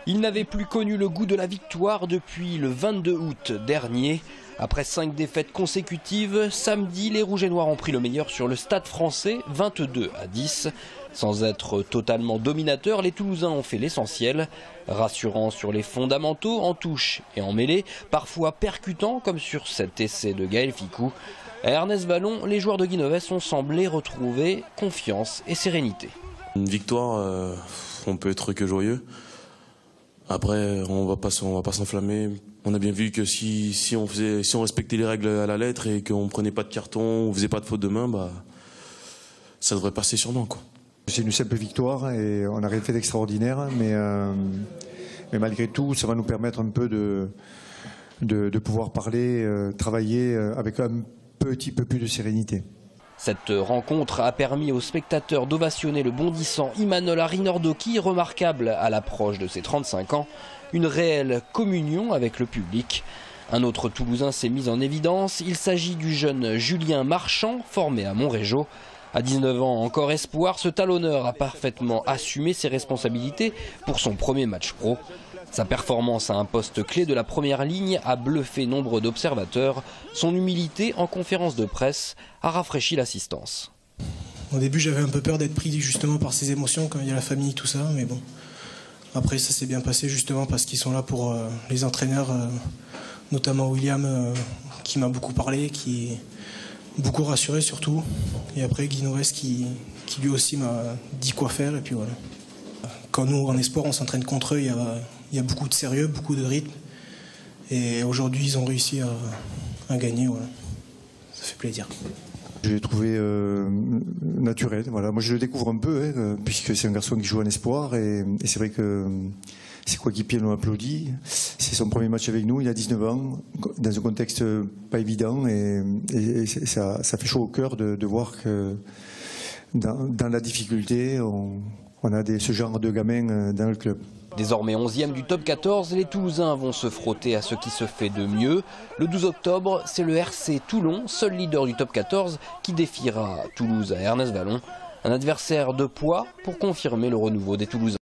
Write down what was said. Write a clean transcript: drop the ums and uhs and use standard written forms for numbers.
Il n'avait plus connu le goût de la victoire depuis le 22 août dernier. Après 5 défaites consécutives, samedi, les Rouges et Noirs ont pris le meilleur sur le Stade Français, 22-10. Sans être totalement dominateurs, les Toulousains ont fait l'essentiel. Rassurants sur les fondamentaux, en touche et en mêlée, parfois percutants comme sur cet essai de Gaël Fickou. À Ernest Vallon, les joueurs de Guinoves ont semblé retrouver confiance et sérénité. Une victoire, on peut être que joyeux. Après, on va pas s'enflammer. On a bien vu que si on respectait les règles à la lettre et qu'on prenait pas de carton, on faisait pas de faute de main, ça devrait passer sûrement, quoi. C'est une simple victoire et on n'a rien fait d'extraordinaire, mais malgré tout, ça va nous permettre un peu de pouvoir parler, travailler avec un petit peu plus de sérénité. Cette rencontre a permis aux spectateurs d'ovationner le bondissant Imanol Arinordoki, remarquable à l'approche de ses 35 ans. Une réelle communion avec le public. Un autre Toulousain s'est mis en évidence. Il s'agit du jeune Julien Marchand, formé à Montrégeau. À 19 ans, encore espoir, ce talonneur a parfaitement assumé ses responsabilités pour son premier match pro. Sa performance à un poste clé de la première ligne a bluffé nombre d'observateurs. Son humilité en conférence de presse a rafraîchi l'assistance. Au début, j'avais un peu peur d'être pris justement par ces émotions quand il y a la famille, tout ça, mais bon. Après, ça s'est bien passé justement parce qu'ils sont là pour les entraîneurs, notamment William, qui m'a beaucoup parlé, qui beaucoup rassuré surtout. Et après, Guinoves qui lui aussi m'a dit quoi faire, et puis voilà. Quand nous, en espoir, on s'entraîne contre eux, il y a beaucoup de sérieux, beaucoup de rythme. Et aujourd'hui, ils ont réussi à gagner. Voilà. Ça fait plaisir. Je l'ai trouvé naturel. Voilà. Moi, je le découvre un peu, puisque c'est un garçon qui joue en espoir. Et c'est vrai que ses coéquipiers l'ont applaudi. C'est son premier match avec nous, il a 19 ans, dans un contexte pas évident. Et ça fait chaud au cœur de voir que dans la difficulté, on a ce genre de gamins dans le club. Désormais 11e du top 14, les Toulousains vont se frotter à ce qui se fait de mieux. Le 12 octobre, c'est le RC Toulon, seul leader du top 14, qui défiera Toulouse à Ernest Vallon. Un adversaire de poids pour confirmer le renouveau des Toulousains.